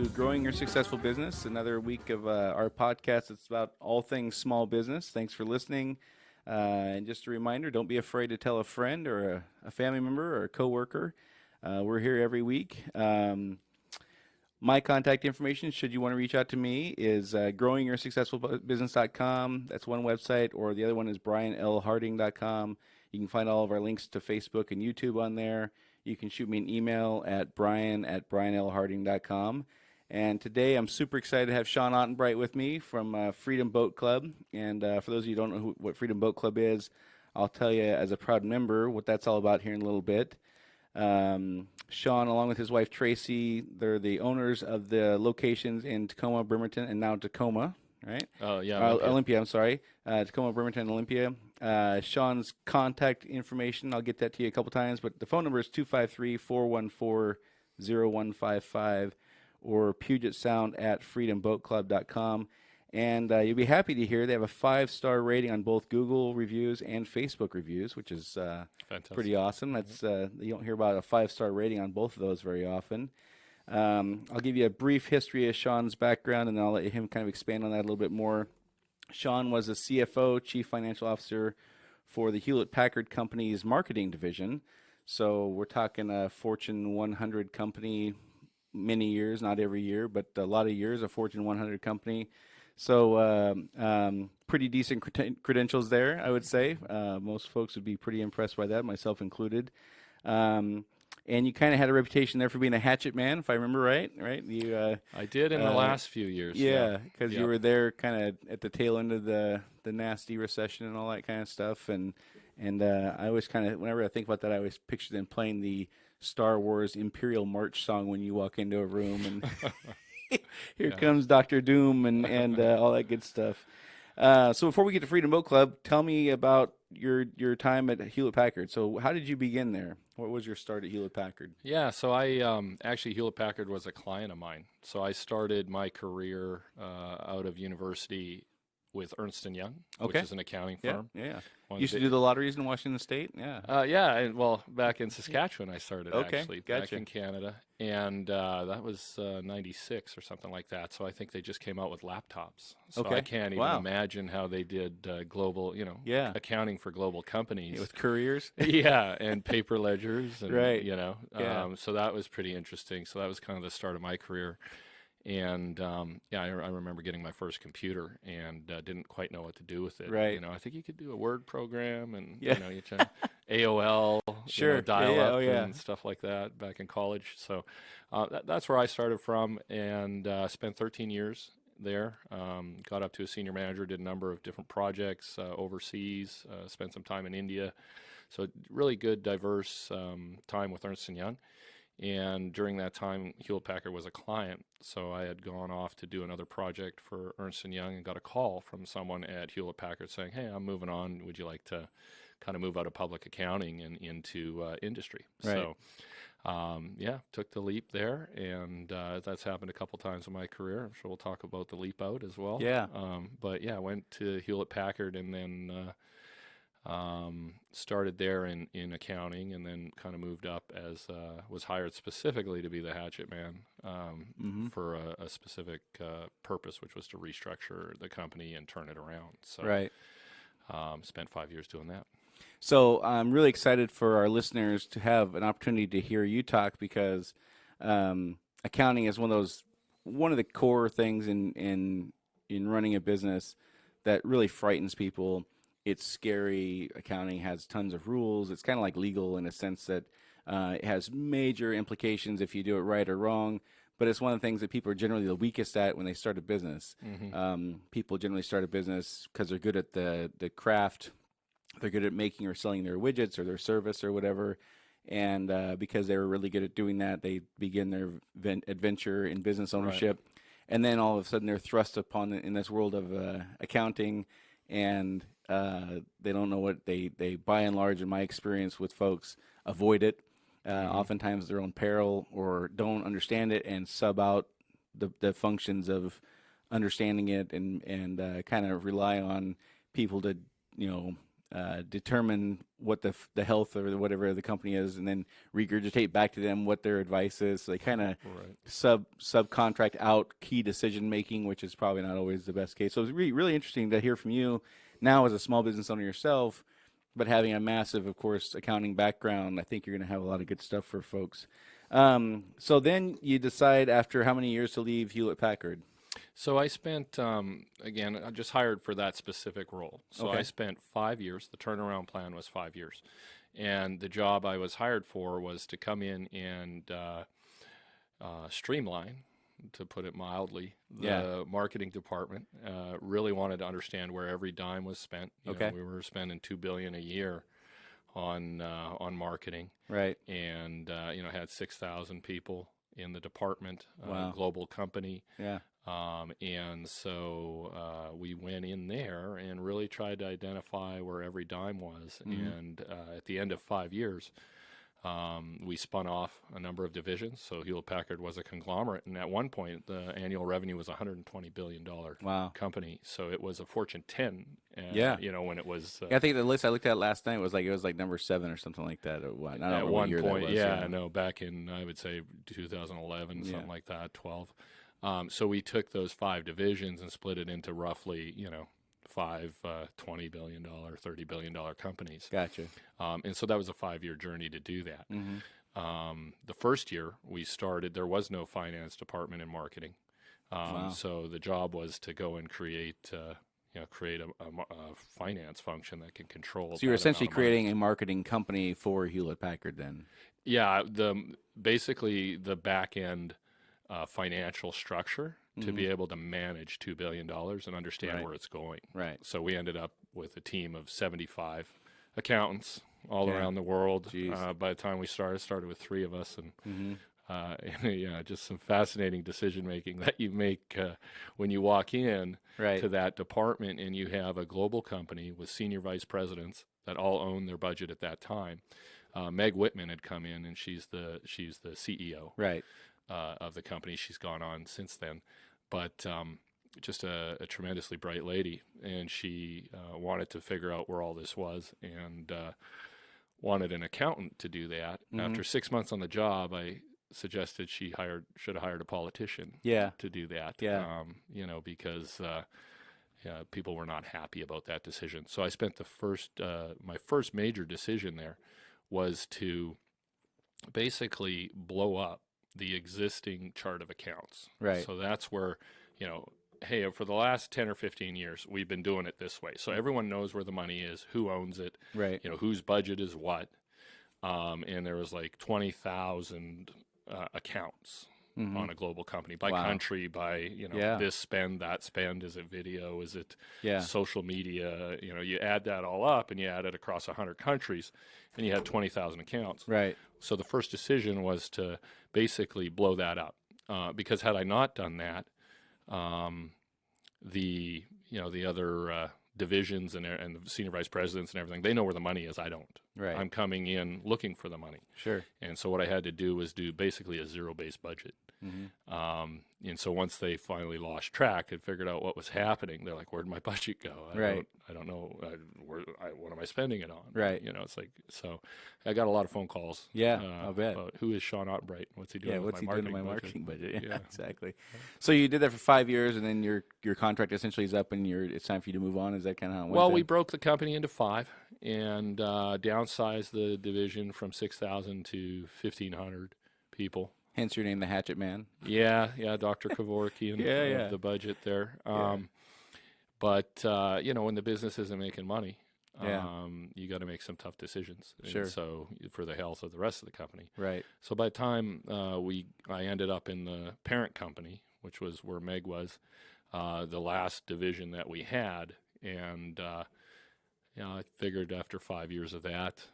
to Growing Your Successful Business, another week of our podcast. It's about all things small business. Thanks for listening. And just a reminder, don't be afraid to tell a friend or a family member or a coworker. We're here every week. My contact information, should you want to reach out to me, is growingyoursuccessfulbusiness.com. That's one website, or the other one is brianlharding.com. You can find all of our links to Facebook and YouTube on there. You can shoot me an email at brian@brianlharding.com. And today I'm super excited to have Sean Ottenbright with me from Freedom Boat Club. And for those of you who don't know what Freedom Boat Club is, I'll tell you as a proud member what that's all about here in a little bit. Sean, along with his wife Tracy, they're the owners of the locations in Tacoma, Bremerton, and now Tacoma, right? Oh, yeah. Olympia, I'm sorry. Tacoma, Bremerton, and Olympia. Sean's contact information, I'll get that to you a couple times, but the phone number is 253-414-0155 or Puget Sound at freedomboatclub.com. And you'll be happy to hear they have a 5-star rating on both Google reviews and Facebook reviews, which is pretty awesome. That's you don't hear about a 5-star rating on both of those very often. I'll give you a brief history of Sean's background, and then I'll let him kind of expand on that a little bit more. Sean was a CFO, Chief Financial Officer, for the Hewlett-Packard Company's marketing division. So we're talking a Fortune 100 company, many years, not every year, but a lot of years, a Fortune 100 company. So pretty decent credentials there, I would say. Most folks would be pretty impressed by that, myself included. And you kind of had a reputation there for being a hatchet man, if I remember right? You, I did in the last few years. Yeah, because you were there kind of at the tail end of the nasty recession and all that kind of stuff. And I always kind of, whenever I think about that, I always picture them playing the Star Wars Imperial March song when you walk into a room and here comes Dr. Doom and all that good stuff. So before we get to Freedom Boat Club, tell me about your time at Hewlett-Packard. So how did you begin there? What was your start at Hewlett-Packard? Yeah, so I actually, Hewlett-Packard was a client of mine. So I started my career out of university with Ernst & Young, which is an accounting firm. Yeah. You used to do the lotteries in Washington State? Yeah. Yeah, well, back in Saskatchewan I started, actually, gotcha. back in Canada. And that was 96 or something like that. So I think they just came out with laptops. So I can't even imagine how they did global, accounting for global companies. Yeah, with couriers? Yeah, and paper ledgers. And, right. So that was pretty interesting. So that was kind of the start of my career. And I remember getting my first computer and didn't quite know what to do with it. Right. I think you could do a Word program and you try AOL, dial-up and stuff like that back in college. So that's where I started from, and spent 13 years there. Got up to a senior manager, did a number of different projects overseas. Spent some time in India. So really good, diverse time with Ernst & Young. And during that time, Hewlett-Packard was a client, so I had gone off to do another project for Ernst & Young and got a call from someone at Hewlett-Packard saying, hey, I'm moving on. Would you like to kind of move out of public accounting and into industry? Right. So, took the leap there, and that's happened a couple times in my career. I'm sure we'll talk about the leap out as well. Yeah. I went to Hewlett-Packard and then started there in accounting, and then kind of moved up as was hired specifically to be the hatchet man for a specific purpose, which was to restructure the company and turn it around. So spent 5 years doing that. So I'm really excited for our listeners to have an opportunity to hear you talk, because accounting is one of the core things in running a business that really frightens people. It's scary. Accounting has tons of rules. It's kind of like legal in a sense that it has major implications if you do it right or wrong. But it's one of the things that people are generally the weakest at when they start a business. People generally start a business because they're good at the craft. They're good at making or selling their widgets or their service or whatever. And because they were really good at doing that, they begin their adventure in business ownership. Right. And then all of a sudden they're thrust upon in this world of accounting, and they don't know what they by and large, in my experience with folks, avoid it, oftentimes at their own peril, or don't understand it and sub out the functions of understanding it, and kind of rely on people to determine what the health or whatever the company is, and then regurgitate back to them what their advice is. So they kind of subcontract out key decision making, which is probably not always the best case. So it's really interesting to hear from you now as a small business owner yourself, but having a massive, of course, accounting background. I think you're going to have a lot of good stuff for folks. So then you decide after how many years to leave Hewlett Packard? So I spent, again, I just hired for that specific role. So I spent 5 years. The turnaround plan was 5 years. And the job I was hired for was to come in and streamline, to put it mildly, the marketing department. Really wanted to understand where every dime was spent. You know, we were spending $2 billion a year on marketing. Right. And, had 6,000 people in the department, wow. Global company. Yeah. And so we went in there and really tried to identify where every dime was. And at the end of 5 years, we spun off a number of divisions. So Hewlett Packard was a conglomerate, and at one point the annual revenue was a $120 billion company. So it was a Fortune 10. When it was. I think the list I looked at last night was like number 7 or something like that. I don't know at what one year point, that was, back in I would say 2011, something like that, 12. So we took those 5 divisions and split it into roughly, 5 $20 billion, $30 billion companies. Gotcha. And so that was a 5-year journey to do that. The first year we started, there was no finance department in marketing. So the job was to go and create a finance function that can control. So you're essentially creating a marketing company for Hewlett Packard then? Yeah, basically the back end financial structure to be able to manage $2 billion and understand where it's going. Right. So we ended up with a team of 75 accountants all around the world. By the time we started with 3 of us, and just some fascinating decision making that you make when you walk in to that department, and you have a global company with senior vice presidents that all own their budget at that time. Meg Whitman had come in, and she's the CEO. Right. Of the company. She's gone on since then, but just a tremendously bright lady, and she wanted to figure out where all this was, and wanted an accountant to do that. After 6 months on the job, I suggested she should have hired a politician to do that. Because people were not happy about that decision. So I spent my first major decision there was to basically blow up the existing chart of accounts. Right. So that's where, hey, for the last 10 or 15 years, we've been doing it this way. So everyone knows where the money is, who owns it, whose budget is what. And there was like 20,000 accounts on a global company by country, by, this spend, that spend. Is it video? Is it social media? You add that all up and you add it across 100 countries and you had 20,000 accounts. Right. So the first decision was to basically blow that up, because had I not done that, the other divisions and the senior vice presidents and everything, they know where the money is. I don't. Right. I'm coming in looking for the money. Sure. And so what I had to do was do basically a zero-based budget. And so once they finally lost track and figured out what was happening, they're like, "Where'd my budget go? I don't know. What am I spending it on?" Right. It's like, so I got a lot of phone calls. I'll bet. About who is Sean Otbright? What's he doing? Yeah, with what's he my doing to my marketing marketing budget? Yeah, exactly. So you did that for 5 years, and then your contract essentially is up, and it's time for you to move on. Is that kind of how it went? Well, we broke the company into 5 and downsized the division from 6,000 to 1,500 people. Hence your name, the Hatchet Man. Yeah, Dr. Kevorkian, the budget there. But when the business isn't making money, you got to make some tough decisions. Sure. And so for the health of the rest of the company. Right. So by the time I ended up in the parent company, which was where Meg was, the last division that we had, and I figured after 5 years of that,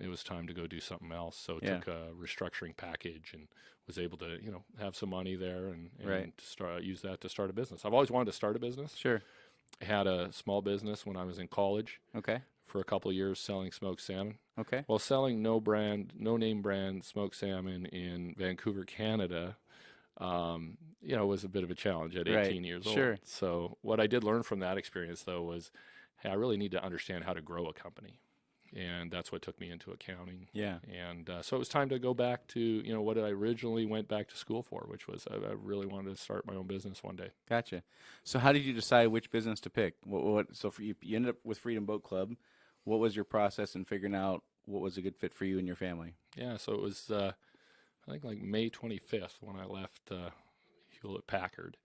it was time to go do something else. So took a restructuring package and was able to, have some money there and to use that to start a business. I've always wanted to start a business. Sure. I had a small business when I was in college. Okay. For a couple of years selling smoked salmon. Okay. Well, selling no name brand smoked salmon in Vancouver, Canada, was a bit of a challenge at 18 years old. Sure. So what I did learn from that experience, though, was hey, I really need to understand how to grow a company. And that's what took me into accounting. Yeah. And so it was time to go back to, you know, what I originally went back to school for, which was I really wanted to start my own business one day. Gotcha. So how did you decide which business to pick? So for you ended up with Freedom Boat Club. What was your process in figuring out what was a good fit for you and your family? Yeah, so it was, I think, like May 25th when I left Hewlett Packard.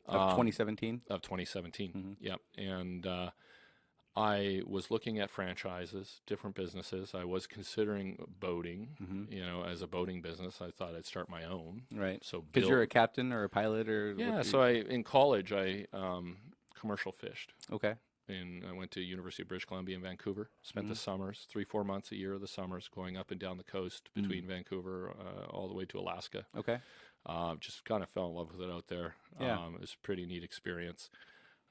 Of 2017? Of 2017, Mm-hmm. yep. And I was looking at franchises, different businesses. I was considering boating, Mm-hmm. you know, as a boating business. I thought I'd start my own. Right. So Because you're a captain or a pilot or yeah. So in college I commercial fished. Okay. And I went to University of British Columbia in Vancouver. Spent the Mm-hmm. summers, 3-4 months a year of the summers, going up and down the coast between Vancouver all the way to Alaska. Okay. Just kind of fell in love with it out there. Yeah. It was a pretty neat experience.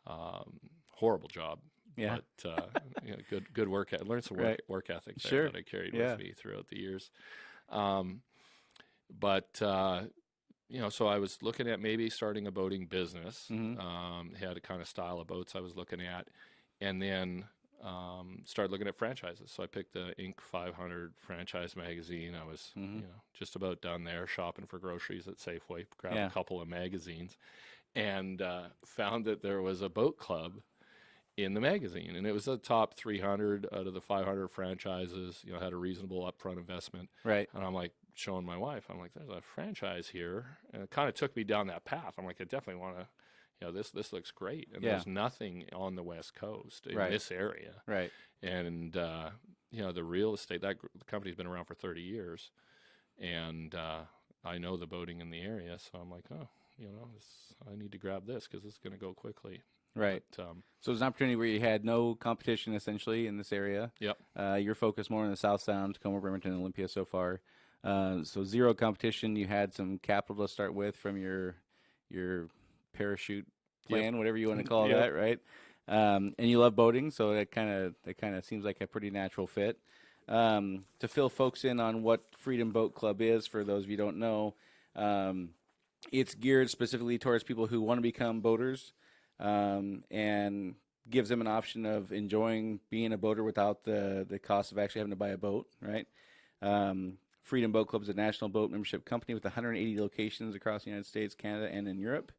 Horrible job. Yeah. But you know, good work. I learned some work ethic there Sure. that I carried Yeah. with me throughout the years. But you know, so I was looking at maybe starting a boating business. Mm-hmm. Had a kind of style of boats I was looking at, and then started looking at franchises. So I picked the Inc. 500 franchise magazine. I was Mm-hmm. you know, just about done there, shopping for groceries at Safeway, grabbed Yeah. a couple of magazines, and found that there was a boat club in the magazine, and it was the top 300 out of the 500 franchises. You know, had a reasonable upfront investment. Right. And I'm like showing my wife, I'm like, there's a franchise here, and it kind of took me down that path. I'm like, I definitely want to, you know, this looks great, and Yeah. there's nothing on the West Coast in Right. this area. Right. And you know, the real estate, the company's been around for 30 years, and I know the boating in the area, so I'm like, oh, you know, I need to grab this because it's going to go quickly. Right. But, So it was an opportunity where you had no competition essentially in this area. Yep. You're focused more on the South Sound, Tacoma, Bremerton, and Olympia so far. So zero competition. You had some capital to start with from your parachute plan, whatever you want to call Yep. that, right? And you love boating, so that kind of seems like a pretty natural fit. To fill folks in on what Freedom Boat Club is, for those of you who don't know, it's geared specifically towards people who want to become boaters, and gives them an option of enjoying being a boater without the cost of actually having to buy a boat, right? Freedom Boat Club is a national boat membership company with 180 locations across the United States, Canada, and in Europe.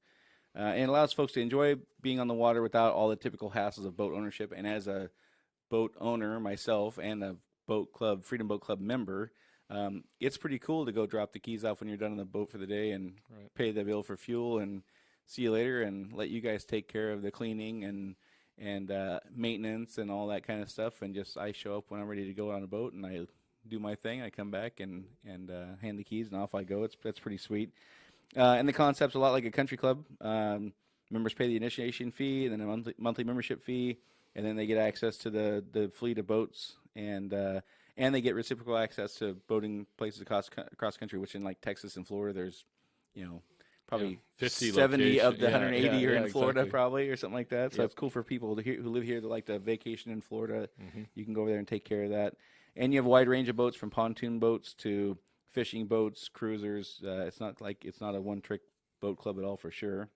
And it allows folks to enjoy being on the water without all the typical hassles of boat ownership. And as a boat owner myself and a Freedom Boat Club member, it's pretty cool to go drop the keys off when you're done on the boat for the day and pay the bill for fuel and see you later, and let you guys take care of the cleaning and maintenance and all that kind of stuff. And just I show up when I'm ready to go on a boat, and I do my thing. I come back and hand the keys, and off I go. That's pretty sweet. And the concept's a lot like a country club. Members pay the initiation fee, and then a monthly membership fee, and then they get access to the fleet of boats, and they get reciprocal access to boating places across country. Which in like Texas and Florida, there's, you know, probably 50 70 of the locations. 180 are in Florida, exactly. probably, or something like that. So Yep. it's cool for people who live here that like to vacation in Florida. Mm-hmm. You can go over there and take care of that. And you have a wide range of boats, from pontoon boats to fishing boats, cruisers. It's not a one-trick boat club at all, for sure.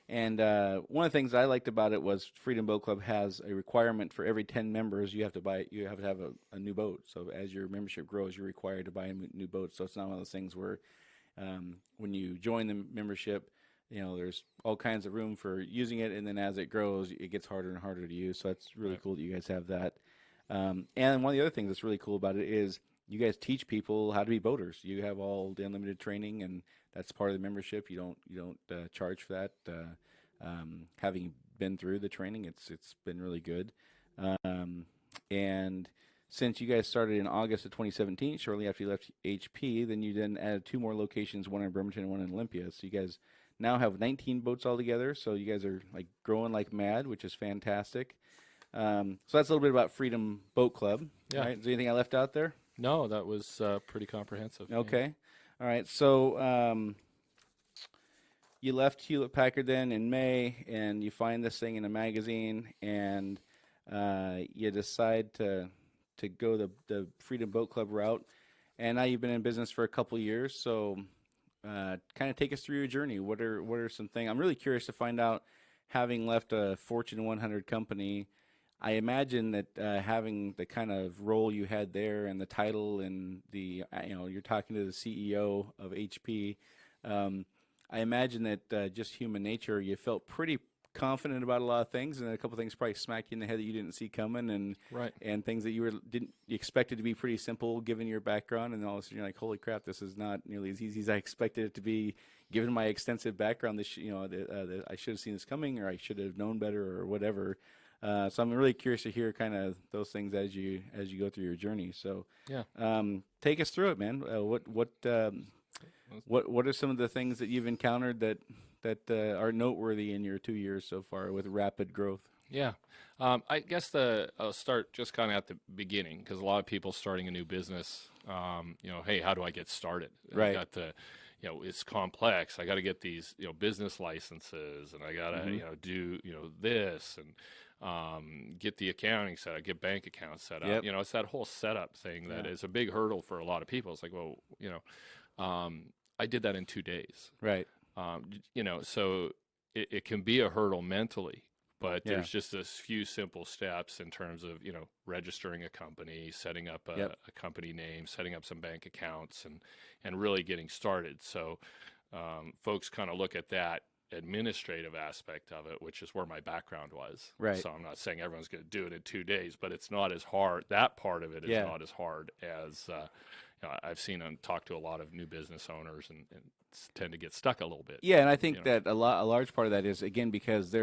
And one of the things I liked about it was Freedom Boat Club has a requirement for every 10 members you have to have a new boat. So as your membership grows, you're required to buy a new boat. So it's not one of those things where when you join the membership, you know, there's all kinds of room for using it, and then as it grows, it gets harder and harder to use. So it's really cool that you guys have that. And one of the other things that's really cool about it is you guys teach people how to be boaters. You have all the unlimited training, and that's part of the membership. You don't charge for that. Having been through the training, it's been really good. And since you guys started in August of 2017, shortly after you left HP, then you then added 2 more locations, one in Bremerton and one in Olympia. So you guys now have 19 boats altogether. So you guys are like growing like mad, which is fantastic. So that's a little bit about Freedom Boat Club. Yeah. Right? Is there anything I left out there? No, that was pretty comprehensive. Okay. Yeah. All right. So you left Hewlett Packard then in May, and you find this thing in a magazine, and you decide to go the Freedom Boat Club route. And now you've been in business for a couple years. So kind of take us through your journey. What are some things? I'm really curious to find out, having left a Fortune 100 company I imagine that having the kind of role you had there and the title and the you're talking to the CEO of HP. Um, I imagine that just human nature, you felt pretty confident about a lot of things, and then a couple things probably smacked you in the head that you didn't see coming, Right. and things that didn't you expected to be pretty simple given your background, and all of a sudden you're like, holy crap, this is not nearly as easy as I expected it to be. Given my extensive background, I should have seen this coming, or I should have known better, or whatever. So I'm really curious to hear kind of those things as you go through your journey. So, Yeah. take us through it, man. What are some of the things that you've encountered that are noteworthy in your 2 years so far with rapid growth? Yeah. I guess I'll start just kind of at the beginning, because a lot of people starting a new business, hey, how do I get started? And I Right. got it's complex. I got to get these, business licenses, and I got to, Mm-hmm. do, this, and get the accounting set up, get bank accounts set up. Yep. It's that whole setup thing that Yeah. is a big hurdle for a lot of people. It's like, well, I did that in 2 days. Right. So it can be a hurdle mentally, but Yeah. there's just a few simple steps in terms of, registering a company, setting up Yep. a company name, setting up some bank accounts, and really getting started. So folks kind of look at that administrative aspect of it, which is where my background was. Right. So I'm not saying everyone's going to do it in 2 days, but it's not as hard. That part of it is Yeah. not as hard as I've seen and talked to a lot of new business owners, and tend to get stuck a little bit. Yeah, and I think that a large part of that is, again, because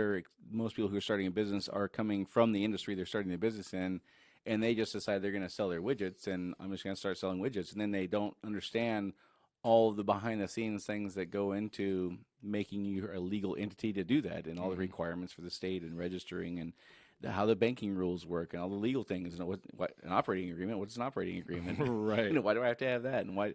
most people who are starting a business are coming from the industry they're starting the business in, and they just decide they're going to sell their widgets, and I'm just going to start selling widgets, and then they don't understand all of the behind the scenes things that go into making you a legal entity to do that, and all the requirements for the state and registering, and how the banking rules work, and all the legal things, and what an operating agreement. What's an operating agreement? Right. Why do I have to have that? And why?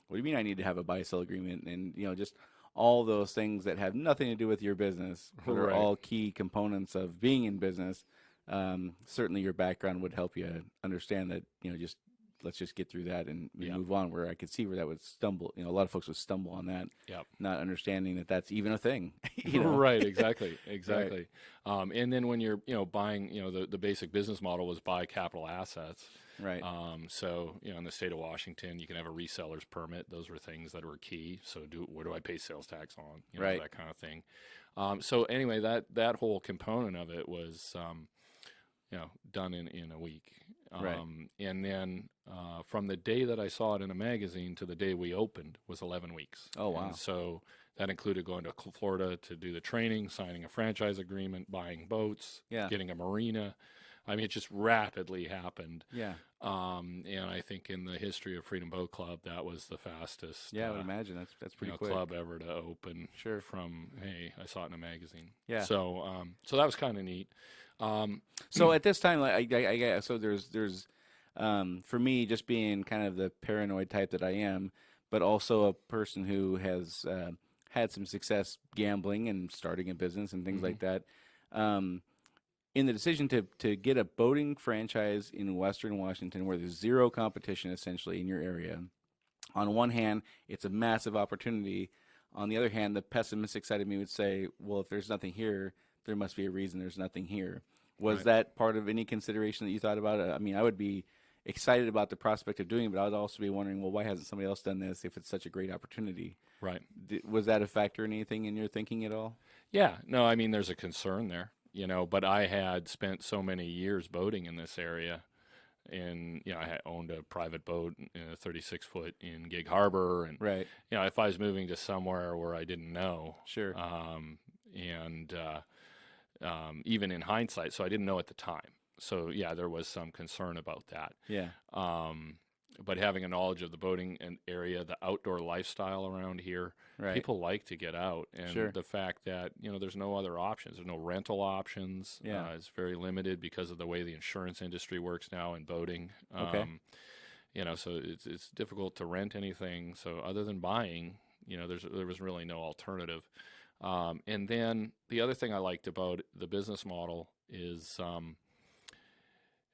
What do you mean I need to have a buy-sell agreement? And just all those things that have nothing to do with your business, but are Right. all key components of being in business. Certainly, your background would help you understand that. Just let's just get through that and move on. Where I could see where that would stumble. A lot of folks would stumble on that, Yep. not understanding that that's even a thing. Right. Exactly. Exactly. And then when you're, buying, the basic business model was buy capital assets. Right. So, in the state of Washington, you can have a reseller's permit. Those were things that were key. So where do I pay sales tax on? Right. That kind of thing. So anyway, that whole component of it was, done in a week. Right. And then from the day that I saw it in a magazine to the day we opened was 11 weeks. Oh, wow. And so that included going to Florida to do the training, signing a franchise agreement, buying boats, Yeah. getting a marina. I mean, it just rapidly happened. Yeah. And I think in the history of Freedom Boat Club, that was the fastest. Yeah, I would imagine that's pretty quick. Club ever to open. Sure. From, hey, I saw it in a magazine. Yeah. So so that was kind of neat. So at this time, like so there's for me, just being kind of the paranoid type that I am, but also a person who has had some success gambling and starting a business and things like that. In the decision to get a boating franchise in Western Washington, where there's zero competition essentially in your area, on one hand, it's a massive opportunity. On the other hand, the pessimistic side of me would say, well, if there's nothing here, there must be a reason there's nothing here. Was that part of any consideration that you thought about it? I mean, I would be excited about the prospect of doing it, but I would also be wondering, well, why hasn't somebody else done this if it's such a great opportunity? Right. Was that a factor in anything in your thinking at all? Yeah. No, I mean, there's a concern there, but I had spent so many years boating in this area. And, I had owned a private boat, 36-foot in Gig Harbor. And, Right. If I was moving to somewhere where I didn't know, Sure. And even in hindsight, so I didn't know at the time. So, yeah, there was some concern about that. Yeah. But having a knowledge of the boating and area, the outdoor lifestyle around here, Right. people like to get out. And Sure. the fact that, there's no other options. There's no rental options. Yeah. It's very limited because of the way the insurance industry works now in boating. Okay. So it's difficult to rent anything. So other than buying, there was really no alternative. And then the other thing I liked about the business model is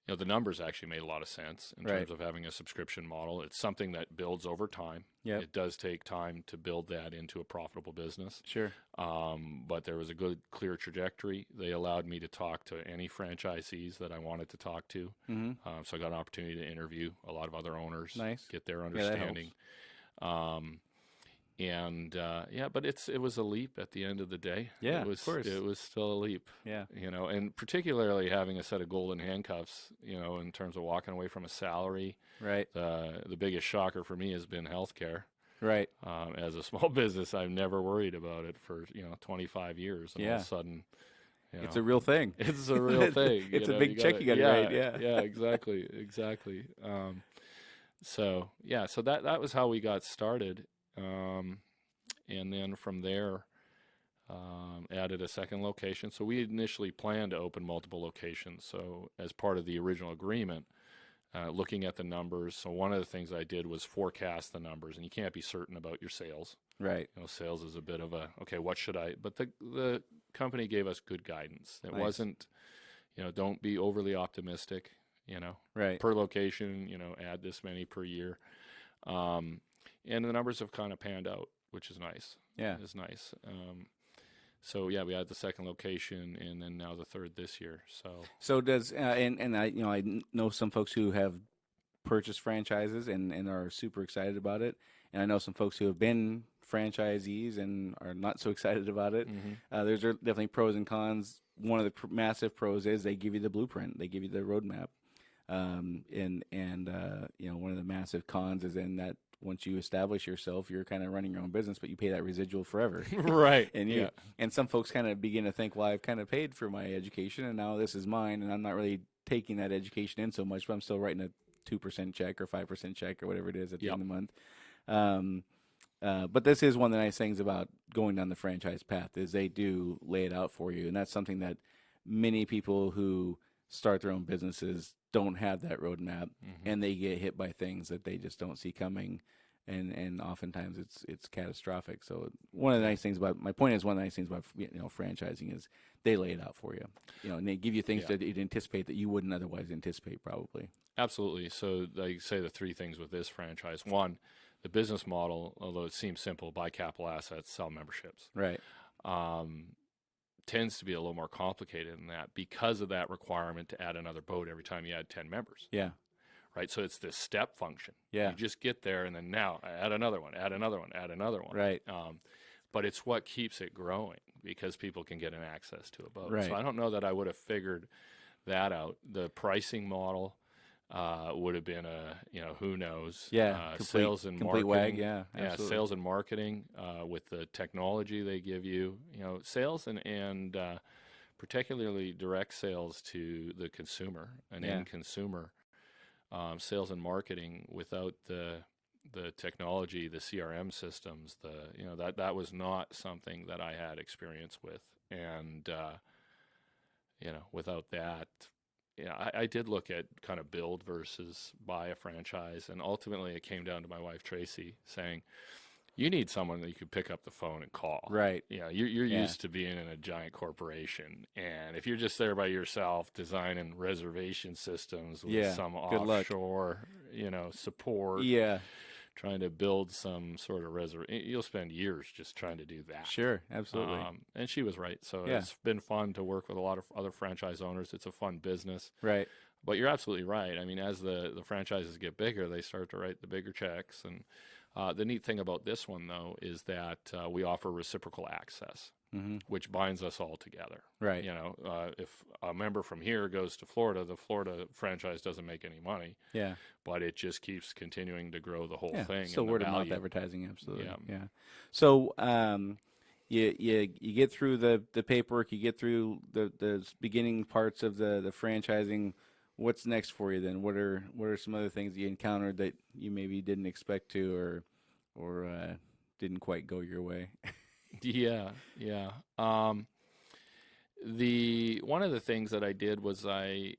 the numbers actually made a lot of sense in terms of having a subscription model. It's something that builds over time. Yep. It does take time to build that into a profitable business. Sure. But there was a good, clear trajectory. They allowed me to talk to any franchisees that I wanted to talk to. So I got an opportunity to interview a lot of other owners, get their understanding. But it was a leap at the end of the day. Yeah, it was, of course. It was still a leap. Yeah. And particularly having a set of golden handcuffs, in terms of walking away from a salary. Right. The biggest shocker for me has been healthcare. Right. As a small business, I've never worried about it for 25 years, and all of a sudden, it's a real thing. It's a real thing. It's a big check you got to write. Yeah, exactly. So that was how we got started. And then from there, added a second location. So we initially planned to open multiple locations. So as part of the original agreement, looking at the numbers. So one of the things I did was forecast the numbers, and you can't be certain about your sales. Right. Sales is a bit of okay, what should I? But the company gave us good guidance. It wasn't, don't be overly optimistic. Right. Per location, add this many per year. And the numbers have kind of panned out, which is nice. Yeah. It's nice. We had the second location, and then now the third this year. So does and I know some folks who have purchased franchises and are super excited about it, and I know some folks who have been franchisees and are not so excited about it. There's definitely pros and cons. One of the massive pros is they give you the blueprint, they give you the roadmap, and one of the massive cons is in that once you establish yourself, you're kind of running your own business, but you pay that residual forever. Right. And some folks kind of begin to think, well, I've kind of paid for my education and now this is mine, and I'm not really taking that education in so much, but I'm still writing a 2% check or 5% check or whatever it is at the end of the month. But this is one of the nice things about going down the franchise path is they do lay it out for you. And that's something that many people who start their own businesses don't have that roadmap, and they get hit by things that they just don't see coming, and oftentimes it's catastrophic. So one of the nice things about franchising is they lay it out for you, and they give you things that you'd anticipate that you wouldn't otherwise anticipate probably. Absolutely. So I say the three things with this franchise. One, the business model, although it seems simple, buy capital assets, sell memberships. Right. Tends to be a little more complicated than that because of that requirement to add another boat every time you add 10 members. Yeah. Right. So it's this step function. Yeah. You just get there and then now add another one, add another one, add another one. Right. But it's what keeps it growing because people can get an access to a boat. Right. So I don't know that I would have figured that out. The pricing model would have been who knows? Yeah, sales and complete marketing. wag. Yeah, absolutely. Sales and marketing with the technology they give you. Sales and particularly direct sales to the consumer, an end consumer. Sales and marketing without the technology, the CRM systems, that was not something that I had experience with, and without that. I did look at kind of build versus buy a franchise, and ultimately it came down to my wife Tracy saying, "You need someone that you could pick up the phone and call." Right. You're used to being in a giant corporation, and if you're just there by yourself designing reservation systems with some offshore, support, trying to build some sort of you'll spend years just trying to do that. Sure, absolutely. And she was right. So it's been fun to work with a lot of other franchise owners. It's a fun business. Right. But you're absolutely right. I mean, as the franchises get bigger, they start to write the bigger checks. And the neat thing about this one, though, is that we offer reciprocal access, which binds us all together. Right. If a member from here goes to Florida, the Florida franchise doesn't make any money. Yeah. But it just keeps continuing to grow the whole thing. So and word of mouth advertising, absolutely. Yeah. So you get through the paperwork, you get through the beginning parts of the franchising. What's next for you then? What are some other things you encountered that you maybe didn't expect to or didn't quite go your way? Yeah. One of the things that I did was I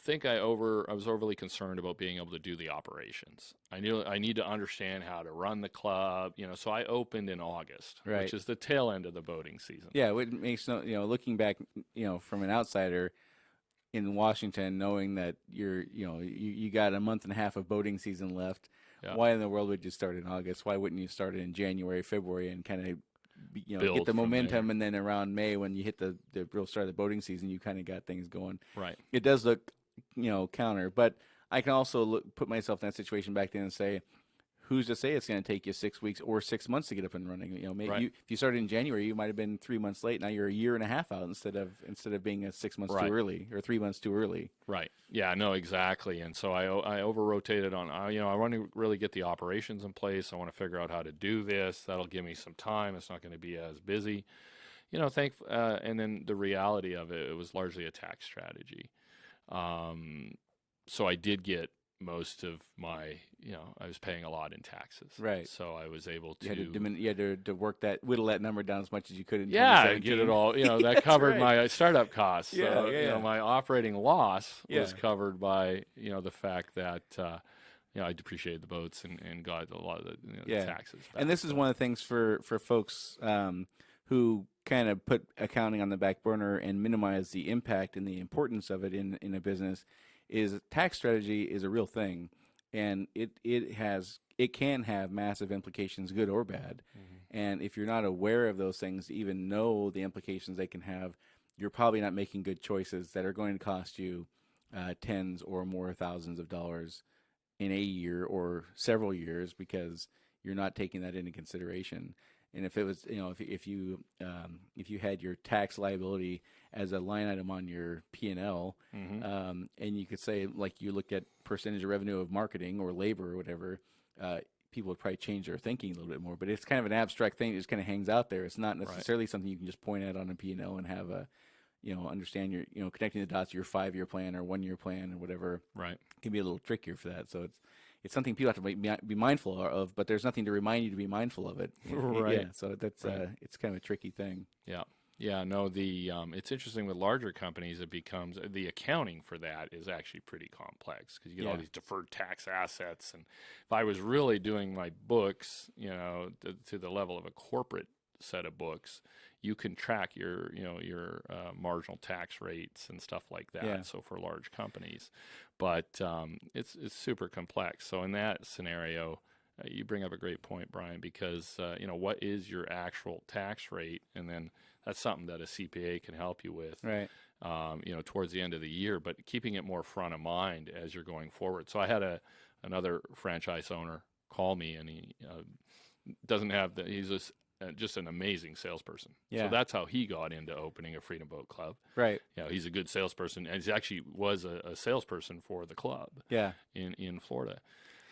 was overly concerned about being able to do the operations. I knew I need to understand how to run the club, so I opened in August, which is the tail end of the boating season. Yeah, it makes looking back, from an outsider, in Washington, knowing that you got a month and a half of boating season left. Yeah. Why in the world would you start in August? Why wouldn't you start it in January, February, and kind of Build get the from momentum, there. and then around May when you hit the real start of the boating season, you kind of got things going. Right. It does look counter, but I can also put myself in that situation back then and say, who's to say it's going to take you 6 weeks or 6 months to get up and running? Maybe Right. if you started in January, you might have been 3 months late. Now you're a year and a half out instead of being 6 months Right. too early or 3 months too early. Right. Yeah. No. Exactly. And so I over rotated on. I want to really get the operations in place. I want to figure out how to do this. That'll give me some time. It's not going to be as busy. And then the reality of it was largely a tax strategy. So I did get most of my, I was paying a lot in taxes. Right. So I was able to. You had to work whittle that number down as much as you could in Yeah, 2017. get it all. That covered right. my startup costs. Yeah, So, yeah. my operating loss was Yeah. covered by, the fact that, I depreciated the boats and got a lot of the taxes back. And this is one of the things for folks who kind of put accounting on the back burner and minimize the impact and the importance of it in a business. Is tax strategy is a real thing, and it can have massive implications, good or bad. Mm-hmm. And if you're not aware of those things, even know the implications they can have, you're probably not making good choices that are going to cost you tens or more thousands of dollars in a year or several years because you're not taking that into consideration. And if it was, if you had your tax liability as a line item on your P&L, Mm-hmm. and you could say, like, you looked at percentage of revenue of marketing or labor or whatever, people would probably change their thinking a little bit more. But it's kind of an abstract thing that just kind of hangs out there. It's not necessarily something you can just point at on a P&L and have understand your, connecting the dots to your 5-year plan or 1-year plan or whatever. Right. Can be a little trickier for that. So it's something people have to be mindful of, but there's nothing to remind you to be mindful of it. Right. Yeah. So that's it's kind of a tricky thing. Yeah. Yeah. No, it's interesting with larger companies, it becomes the accounting for that is actually pretty complex because you get all these deferred tax assets. And if I was really doing my books, to the level of a corporate set of books, you can track your marginal tax rates and stuff like that. Yeah. So for large companies, but it's super complex. So in that scenario, you bring up a great point, Brian, because what is your actual tax rate, and then that's something that a CPA can help you with. Right. Towards the end of the year, but keeping it more front of mind as you're going forward. So I had another franchise owner call me, and he doesn't have he's just an amazing salesperson. Yeah. So that's how he got into opening a Freedom Boat Club. Right. He's a good salesperson, and he actually was a salesperson for the club. Yeah. In Florida.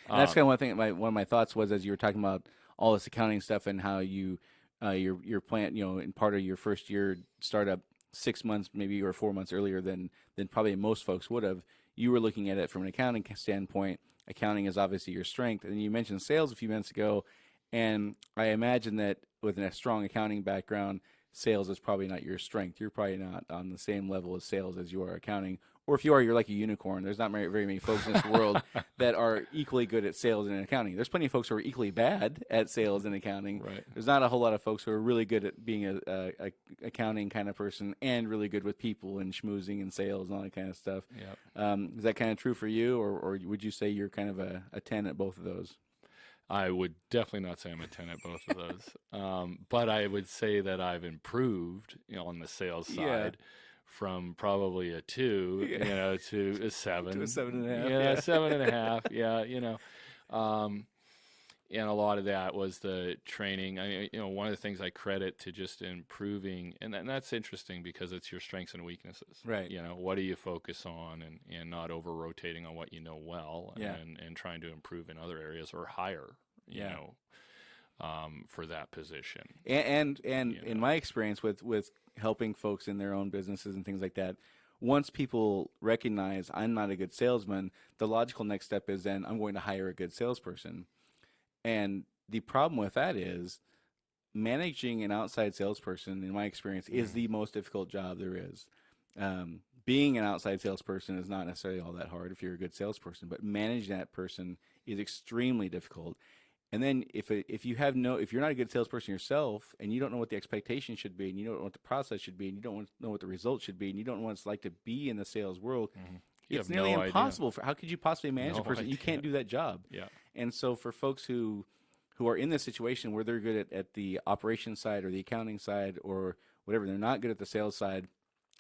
And that's kind of one thing. One of my thoughts was as you were talking about all this accounting stuff and how you your plant, in part of your first year startup 6 months maybe or 4 months earlier than probably most folks would have. You were looking at it from an accounting standpoint. Accounting is obviously your strength, and you mentioned sales a few minutes ago. And I imagine that with a strong accounting background, sales is probably not your strength. You're probably not on the same level of sales as you are accounting. Or if you are, you're like a unicorn. There's not very many folks in this world that are equally good at sales and accounting. There's plenty of folks who are equally bad at sales and accounting. Right. There's not a whole lot of folks who are really good at being a accounting kind of person and really good with people and schmoozing and sales and all that kind of stuff. Yep. Is that kind of true for you, or would you say you're kind of a 10 at both of those? I would definitely not say I'm a 10 at both of those. But I would say that I've improved, on the sales side from probably a 2, to a 7. To a 7.5. Yeah, 7.5. Yeah, and a lot of that was the training. I mean, one of the things I credit to just improving, and that's interesting because it's your strengths and weaknesses. Right. What do you focus on and not over rotating on what you know well Yeah. and trying to improve in other areas or hire, for that position. And in my experience with helping folks in their own businesses and things like that, once people recognize I'm not a good salesman, the logical next step is then I'm going to hire a good salesperson. And the problem with that is managing an outside salesperson, in my experience, is the most difficult job there is. Being an outside salesperson is not necessarily all that hard if you're a good salesperson, but managing that person is extremely difficult. And then if you're not a good salesperson yourself, and you don't know what the expectation should be, and you don't know what the process should be, and you don't know what the results should be, and you don't know what it's like to be in the sales world, it's nearly impossible. How could you possibly manage a person? You can't do that job. Yeah. And so for folks who are in this situation where they're good at the operations side or the accounting side or whatever, they're not good at the sales side,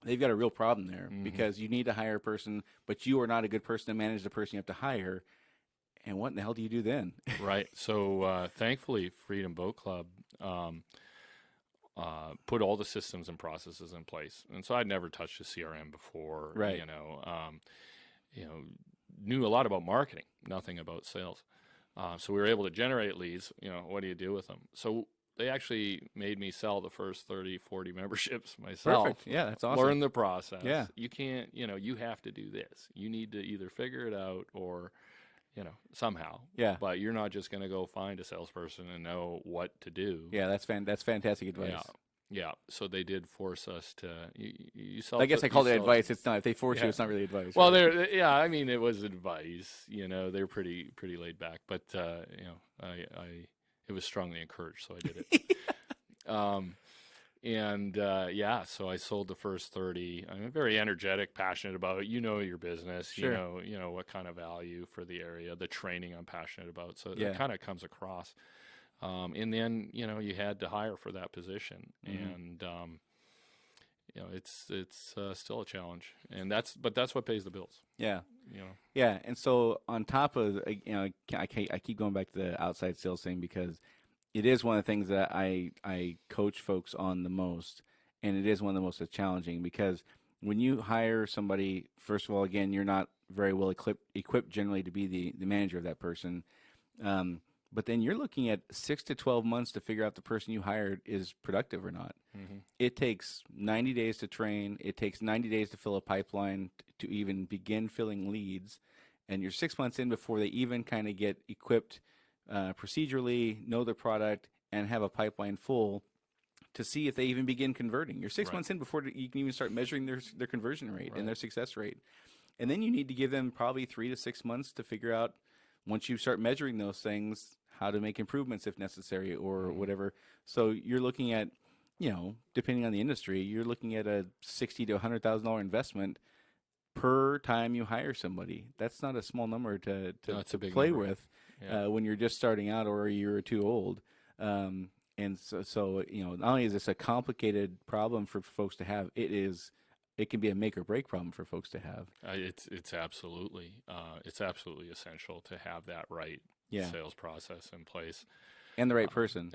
they've got a real problem there, because you need to hire a person, but you are not a good person to manage the person you have to hire. And what in the hell do you do then? Right. So thankfully, Freedom Boat Club put all the systems and processes in place. And so I'd never touched a CRM before. Right. Knew a lot about marketing, nothing about sales. So we were able to generate leads. What do you do with them? So they actually made me sell the first 30, 40 memberships myself. Perfect. Yeah, that's awesome. Learn the process. Yeah. You can't, you have to do this. You need to either figure it out or somehow. Yeah. But you're not just going to go find a salesperson and know what to do. Yeah, that's fantastic advice. Yeah. So they did force us to. You sell. I guess I called it advice. It's not. If they force you, it's not really advice. Well, I mean, it was advice. They're pretty laid back, but it was strongly encouraged, so I did it. So I sold the first 30. I'm very energetic, passionate about it. Your business. Sure. You know what kind of value for the area, the training I'm passionate about. So Yeah. it kind of comes across. And then you had to hire for that position, and it's still a challenge, and that's what pays the bills. Yeah. Yeah. And so on top of I keep going back to the outside sales thing, because it is one of the things that I coach folks on the most, and it is one of the most challenging, because when you hire somebody, first of all, again, you're not very well equipped generally to be the manager of that person. But then you're looking at 6 to 12 months to figure out the person you hired is productive or not. It takes 90 days to train. It takes 90 days to fill a pipeline to even begin filling leads. And you're 6 months in before they even kind of get equipped procedurally, know the product, and have a pipeline full to see if they even begin converting. You're 6 months in before you can even start measuring their conversion rate and their success rate. And then you need to give them probably 3 to 6 months to figure out, once you start measuring those things, how to make improvements if necessary or whatever. So you're looking at, depending on the industry, you're looking at a $60,000 to $100,000 investment per time you hire somebody. That's not a small number to play with when you're just starting out or a year or two old. And so not only is this a complicated problem for folks to have, it can be a make or break problem for folks to have. It's absolutely essential to have that right sales process in place, and the right person.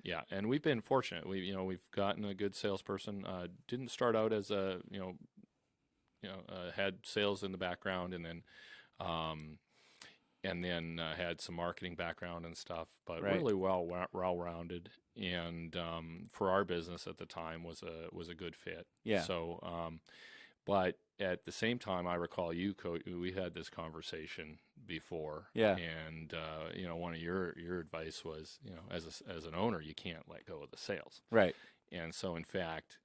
Yeah. And we've been fortunate. We've gotten a good salesperson. Didn't start out as had sales in the background, and then had some marketing background and stuff, but really well-rounded. And for our business at the time was a good fit. Yeah. So, but at the same time, I recall we had this conversation before. Yeah. And one of your advice was, as an owner, you can't let go of the sales. Right. And so, in fact,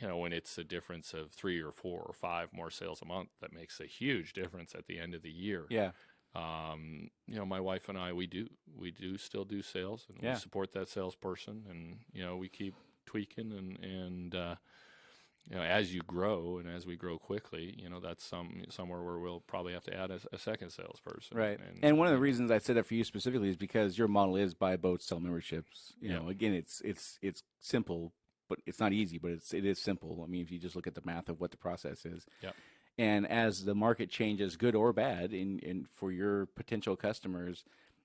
when it's a difference of 3 or 4 or 5 more sales a month, that makes a huge difference at the end of the year. Yeah. My wife and I, we do still do sales, and we support that salesperson, and we keep tweaking, and as you grow and as we grow quickly, that's somewhere where we'll probably have to add a second salesperson. Right. And one of the reasons I said that for you specifically is because your model is buy boats, sell memberships. Again, it's simple, but it's not easy, but it is simple. I mean, if you just look at the math of what the process is. Yeah. And as the market changes, good or bad, in for your potential customers,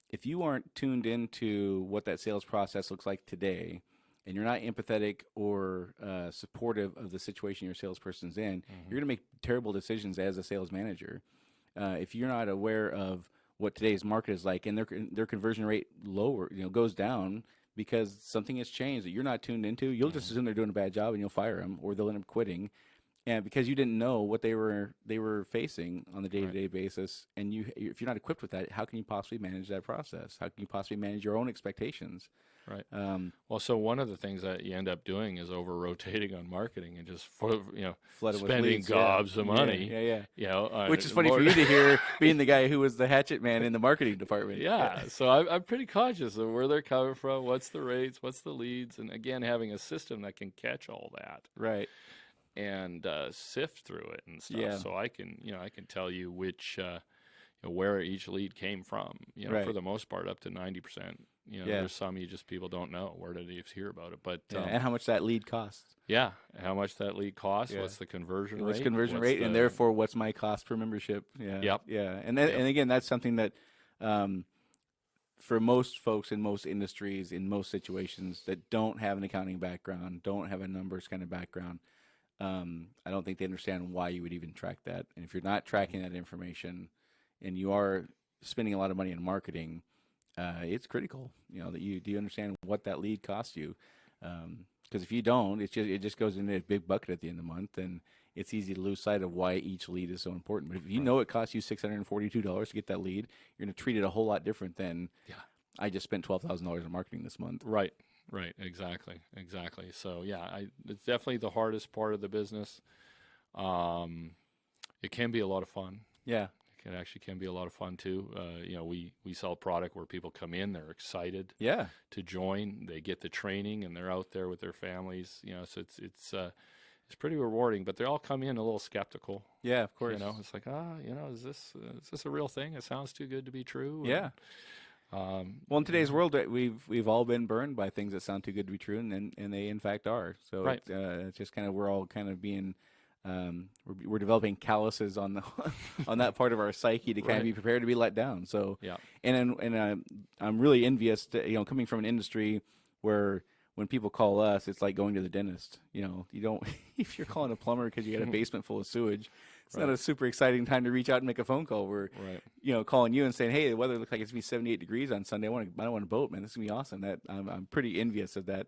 if you aren't tuned into what that sales process looks like today, and you're not empathetic or supportive of the situation your salesperson's in, you're going to make terrible decisions as a sales manager. If you're not aware of what today's market is like, and their conversion rate goes down because something has changed that you're not tuned into, you'll just assume they're doing a bad job and you'll fire them, or they'll end up quitting. And because you didn't know what they were facing on the day-to-day basis, and if you're not equipped with that, how can you possibly manage that process? How can you possibly manage your own expectations? Right. Well, so one of the things that you end up doing is over rotating on marketing and just Flooded with spending leads, gobs of money. Yeah. You know, Which is funny for you to hear, being the guy who was the hatchet man in the marketing department. Yeah. So I'm pretty conscious of where they're coming from, what's the rates, what's the leads, and again, having a system that can catch all that. Right. And sift through it and stuff. Yeah. So I can tell you which where each lead came from. Right. For the most part, up to 90%. There's some people don't know. Where did you hear about it? But and how much that lead costs. Yeah, how much that lead costs. Yeah. What's the conversion rate? What's conversion rate, and therefore what's my cost per membership? Yeah. Yep. Yeah. And again, that's something that for most folks in most industries, in most situations that don't have an accounting background, don't have a numbers kind of background, I don't think they understand why you would even track that. And if you're not tracking that information, and you are spending a lot of money on marketing, it's critical. That do you understand what that lead costs you? Because if you don't, it just goes into a big bucket at the end of the month, and it's easy to lose sight of why each lead is so important. But if you know it costs you $642 to get that lead, you're going to treat it a whole lot different than I just spent $12,000 on marketing this month. Right. Exactly. So it's definitely the hardest part of the business. It can be a lot of fun. Yeah. It actually can be a lot of fun too. We sell a product where people come in, they're excited to join, they get the training, and they're out there with their families. So it's pretty rewarding. But they all come in a little skeptical. Yeah, of course. It's like is this a real thing? It sounds too good to be true. Yeah. Well, in today's world, we've all been burned by things that sound too good to be true, and they in fact are. So it's just kind of, we're all kind of being. We're developing calluses on the on that part of our psyche to kind of be prepared to be let down. So and I'm really envious to, coming from an industry where when people call us, it's like going to the dentist. You don't if you're calling a plumber because you got a basement full of sewage, it's not a super exciting time to reach out and make a phone call. We're calling you and saying, hey, the weather looks like it's gonna be 78 degrees on Sunday. I want a boat, man. This is gonna be awesome. That I'm pretty envious of that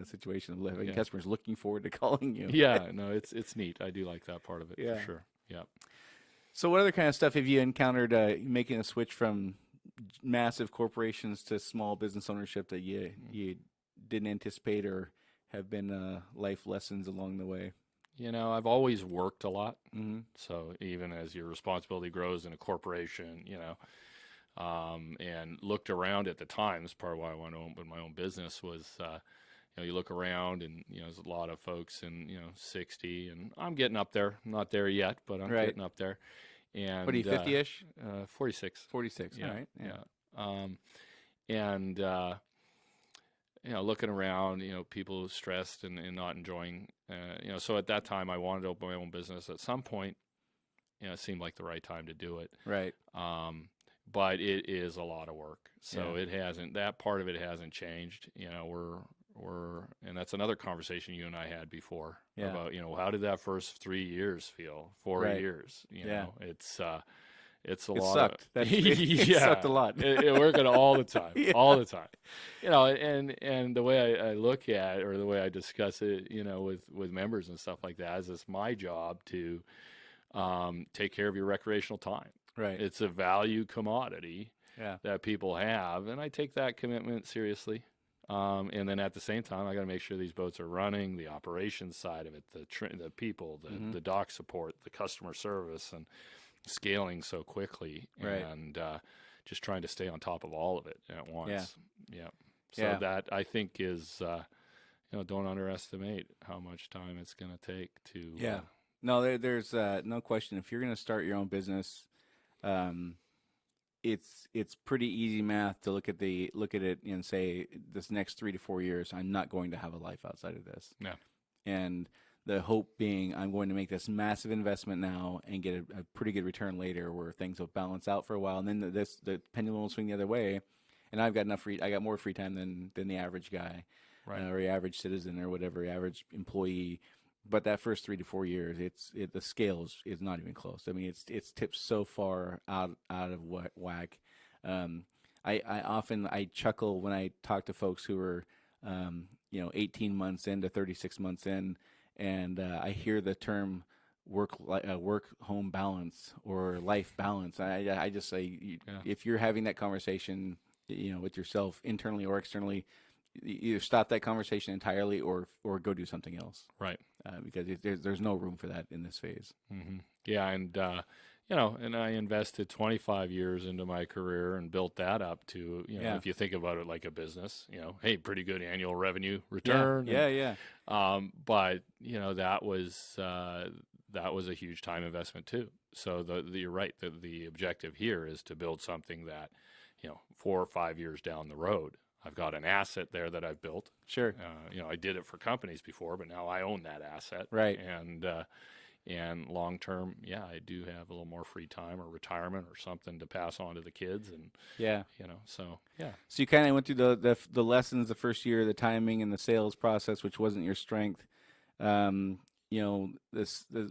situation of having customers looking forward to calling you. Yeah, no, it's neat. I do like that part of it for sure. Yeah. So what other kind of stuff have you encountered making a switch from massive corporations to small business ownership that you didn't anticipate, or have been life lessons along the way? I've always worked a lot. Mm-hmm. So even as your responsibility grows in a corporation, and looked around at the times, part of why I wanted to open my own business was, you look around and, there's a lot of folks in, 60, and I'm getting up there. I'm not there yet, but I'm getting up there. And what are you, 50-ish? 46. 46, all right. Yeah. Looking around, people stressed and not enjoying, so at that time I wanted to open my own business. At some point, it seemed like the right time to do it. Right. But it is a lot of work. So that part of it hasn't changed. And that's another conversation you and I had before about, how did that first 3 years feel? 4 years, it's a lot. Sucked. It sucked a lot. It working all the time, all the time. And the way I look at it, or the way I discuss it, with members and stuff like that, is it's my job to take care of your recreational time. Right. It's a value commodity that people have, and I take that commitment seriously. And then at the same time, I got to make sure these boats are running, the operations side of it, the people, the dock support, the customer service, and scaling so quickly, and just trying to stay on top of all of it at once. So that, I think, is don't underestimate how much time it's going to take to. No, there's no question. If you're going to start your own business, it's pretty easy math to look at it and say, this next 3 to 4 years, I'm not going to have a life outside of this. Yeah. And the hope being, I'm going to make this massive investment now and get a pretty good return later, where things will balance out for a while, and then the pendulum will swing the other way, and I've got I got more free time than the average guy, or the average citizen, or whatever, average employee. But that first 3 to 4 years, the scale is not even close. I mean, it's tipped so far out of whack. I often chuckle when I talk to folks who are 18 months into 36 months in. And I hear the term work home balance or life balance. I just say, if you're having that conversation, with yourself internally or externally, either stop that conversation entirely or go do something else. Right. Because there's no room for that in this phase. Mm-hmm. Yeah, and and I invested 25 years into my career and built that up to, if you think about it like a business, hey, pretty good annual revenue return. Yeah. But that was a huge time investment too. So you're right. The objective here is to build something that, 4 or 5 years down the road, I've got an asset there that I've built. Sure. I did it for companies before, but now I own that asset. Right. And long term, I do have a little more free time or retirement or something to pass on to the kids. And so. So you kind of went through the lessons the first year, the timing and the sales process, which wasn't your strength. The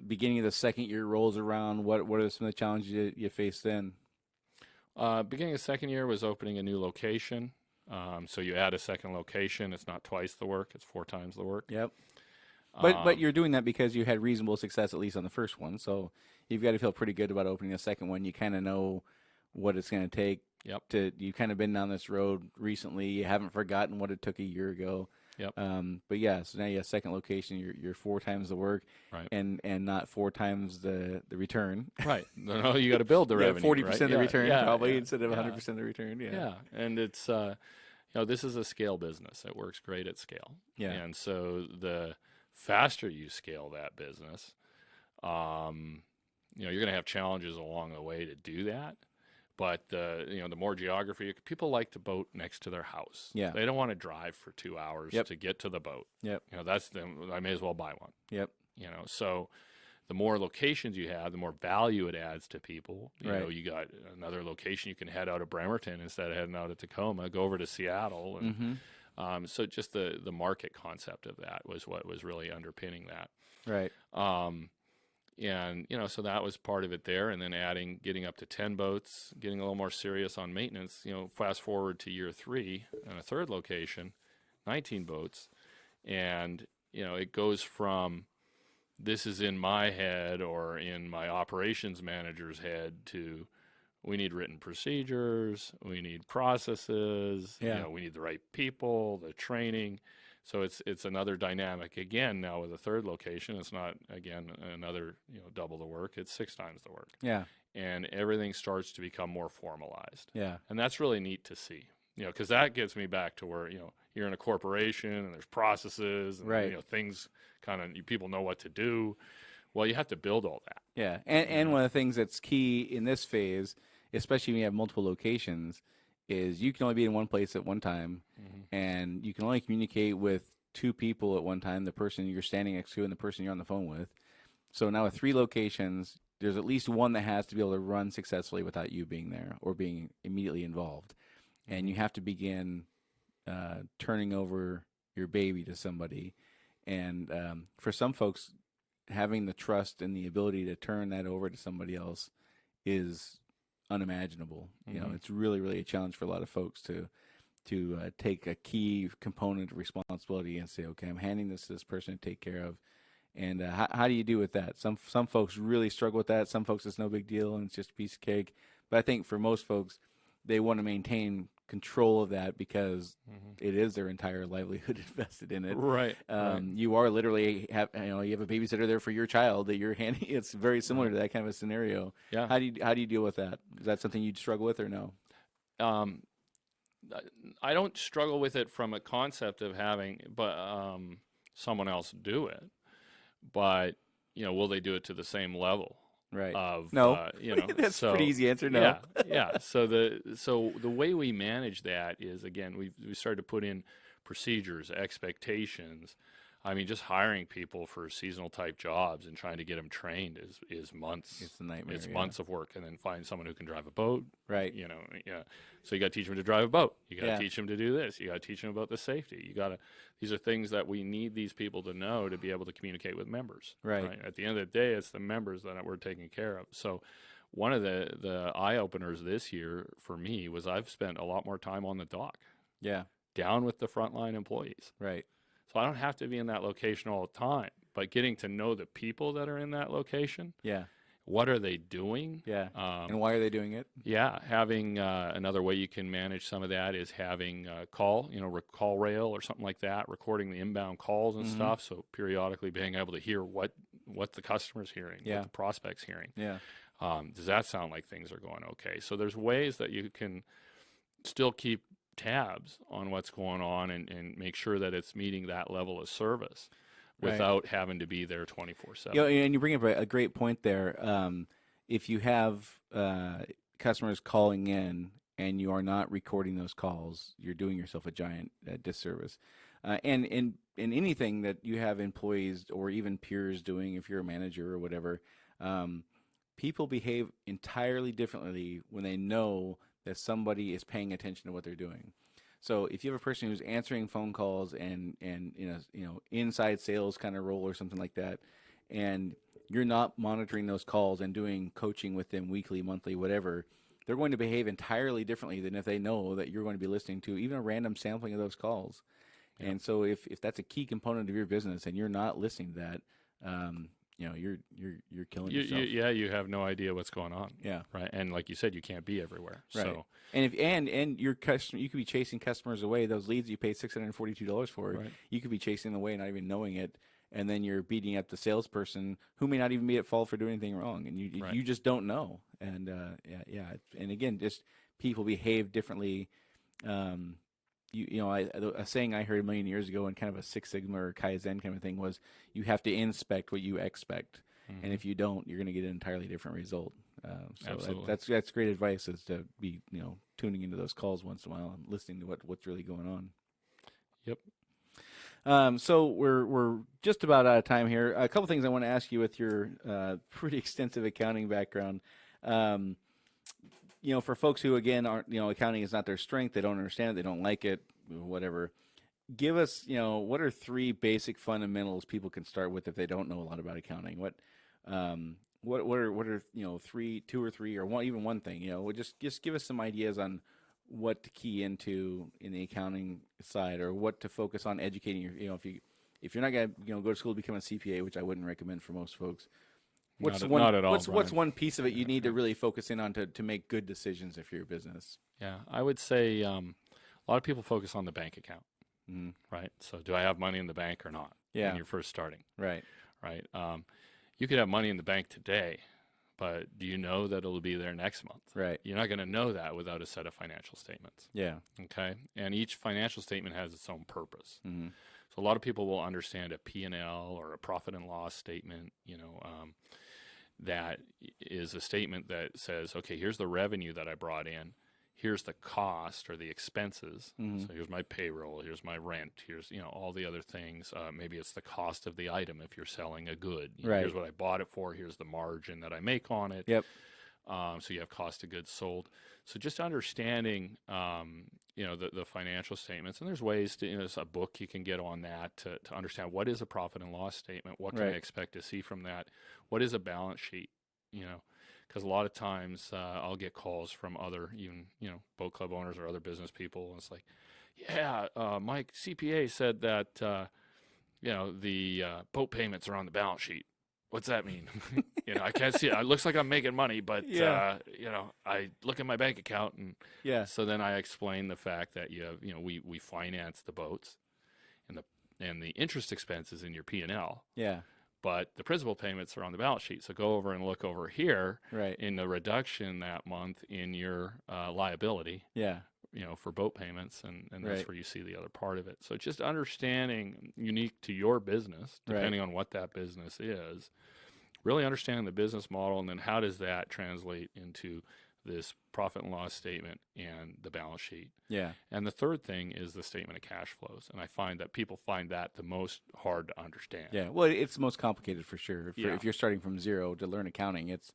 beginning of the second year rolls around. What are some of the challenges you faced then? Beginning of second year was opening a new location. So you add a second location. It's not twice the work. It's 4 times the work. Yep. But you're doing that because you had reasonable success, at least on the first one. So you've got to feel pretty good about opening the second one. You kind of know what it's going to take. Yep. You've kind of been down this road recently. You haven't forgotten what it took a year ago. Yep. But yeah, so now you have a second location. You're 4 times the work, right, and not 4 times the return. Right. No, you got to build the revenue. 40% of the return probably instead of 100% of the return. Yeah. Yeah, and it's this is a scale business. It works great at scale. Yeah. And so the faster you scale that business, you're going to have challenges along the way to do that. But the more geography, people like to boat next to their house. Yeah. They don't want to drive for 2 hours to get to the boat. Yep. I may as well buy one. Yep. So the more locations you have, the more value it adds to people. Right. You got another location, you can head out of Bremerton instead of heading out of Tacoma, go over to Seattle. And so just the market concept of that was what was really underpinning that. Right. And, so that was part of it there. And then getting up to 10 boats, getting a little more serious on maintenance, fast forward to year 3 and a third location, 19 boats. And, it goes from this is in my head or in my operations manager's head to we need written procedures, we need processes, we need the right people, the training. So it's another dynamic again now with a third location. It's not again another double the work. It's 6 times the work. Yeah. And everything starts to become more formalized. Yeah. And that's really neat to see. Because that gets me back to where you're in a corporation and there's processes and right. Things kind of people know what to do. Well, you have to build all that. Yeah. And one of the things that's key in this phase, especially when you have multiple locations, is you can only be in one place at one time, and you can only communicate with 2 people at one time, the person you're standing next to and the person you're on the phone with. So now with 3 locations, there's at least one that has to be able to run successfully without you being there or being immediately involved. And you have to begin turning over your baby to somebody. And for some folks, having the trust and the ability to turn that over to somebody else is unimaginable. It's really, really a challenge for a lot of folks to take a key component of responsibility and say, okay, I'm handing this to this person to take care of. And how do you do with that? Some folks really struggle with that. Some folks it's no big deal and it's just a piece of cake. But I think for most folks, they want to maintain control of that because it is their entire livelihood invested in it. Right. You are literally you have a babysitter there for your child that you're handing. It's very similar to that kind of a scenario. Yeah. How do you deal with that? Is that something you'd struggle with or no? I don't struggle with it from a concept of having, someone else do it. But will they do it to the same level? Right. No. That's a pretty easy answer. No. Yeah. So the way we manage that is, again, we started to put in procedures, expectations. I mean, just hiring people for seasonal type jobs and trying to get them trained is months. It's a nightmare. It's months of work, and then find someone who can drive a boat. Right. So you got to teach them to drive a boat. You got to teach them to do this. You got to teach them about the safety. These are things that we need these people to know to be able to communicate with members. Right. At the end of the day, it's the members that we're taking care of. So one of the eye openers this year for me was I've spent a lot more time on the dock. Yeah. Down with the frontline employees. Right. So I don't have to be in that location all the time, but getting to know the people that are in that location. Yeah. what are they doing? Yeah. And why are they doing it? Yeah, having another way you can manage some of that is having call rail or something like that, recording the inbound calls and stuff. So periodically being able to hear what the customer's hearing, what the prospect's hearing. Yeah. Does that sound like things are going okay? So there's ways that you can still keep tabs on what's going on and make sure that it's meeting that level of service without having to be there 24/7. And you bring up a great point there. If you have customers calling in and you are not recording those calls, you're doing yourself a giant disservice. And in anything that you have employees or even peers doing, if you're a manager or whatever, people behave entirely differently when they know that somebody is paying attention to what they're doing. So if you have a person who's answering phone calls and inside sales kind of role or something like that, and you're not monitoring those calls and doing coaching with them weekly, monthly, whatever, they're going to behave entirely differently than if they know that you're going to be listening to even a random sampling of those calls. Yeah. And so if that's a key component of your business and you're not listening to that, you're killing yourself. You have no idea what's going on. Yeah. Right. And like you said, you can't be everywhere. Right. So and your customer, you could be chasing customers away. Those leads you paid $642 for, right. You could be chasing them away, not even knowing it. And then you're beating up the salesperson who may not even be at fault for doing anything wrong, and you just don't know. And and again, just people behave differently. A saying I heard a million years ago in kind of a Six Sigma or Kaizen kind of thing was, you have to inspect what you expect, and if you don't, you're going to get an entirely different result. So that's great advice, is to be tuning into those calls once in a while and listening to what's really going on. Yep. So we're just about out of time here. A couple things I want to ask you with your pretty extensive accounting background. For folks who again aren't, accounting is not their strength, they don't understand it, they don't like it, whatever. Give us, what are 3 basic fundamentals people can start with if they don't know a lot about accounting? What are 2 or 3 or one thing? Just give us some ideas on what to key into in the accounting side, or what to focus on educating your, if you're not going to go to school to become a CPA, which I wouldn't recommend for most folks. Not at all. What's one piece of it you need to really focus in on to make good decisions if you're a business? Yeah, I would say a lot of people focus on the bank account, right? So do I have money in the bank or not? Yeah. When you're first starting. Right. Right. You could have money in the bank today, but do you know that it'll be there next month? Right. You're not going to know that without a set of financial statements. Yeah. Okay. And each financial statement has its own purpose. Mm-hmm. So a lot of people will understand a P&L or a profit and loss statement, that is a statement that says, okay, here's the revenue that I brought in. Here's the cost or the expenses. Mm-hmm. So here's my payroll, here's my rent, here's all the other things. Maybe it's the cost of the item if you're selling a good. Right. Here's what I bought it for. Here's the margin that I make on it. Yep. So you have cost of goods sold. So just understanding, the financial statements, and there's ways to, there's a book you can get on that to understand what is a profit and loss statement. What can I expect to see from that? What is a balance sheet? Because a lot of times I'll get calls from other, even, boat club owners or other business people. And it's like, my CPA said that, the boat payments are on the balance sheet. What's that mean? I can't see it. It looks like I'm making money, but, I look at my bank account and so then I explain the fact that you have, we finance the boats and the interest expenses in your P&L. Yeah. But the principal payments are on the balance sheet. So go over and look over here in the reduction that month in your liability. Yeah. For boat payments, and that's where you see the other part of it. So just understanding unique to your business, depending on what that business is, really understanding the business model, and then how does that translate into this profit and loss statement and the balance sheet. Yeah. And the third thing is the statement of cash flows. And I find that people find that the most hard to understand. Yeah. Well, it's the most complicated for sure. If you're starting from zero to learn accounting, it's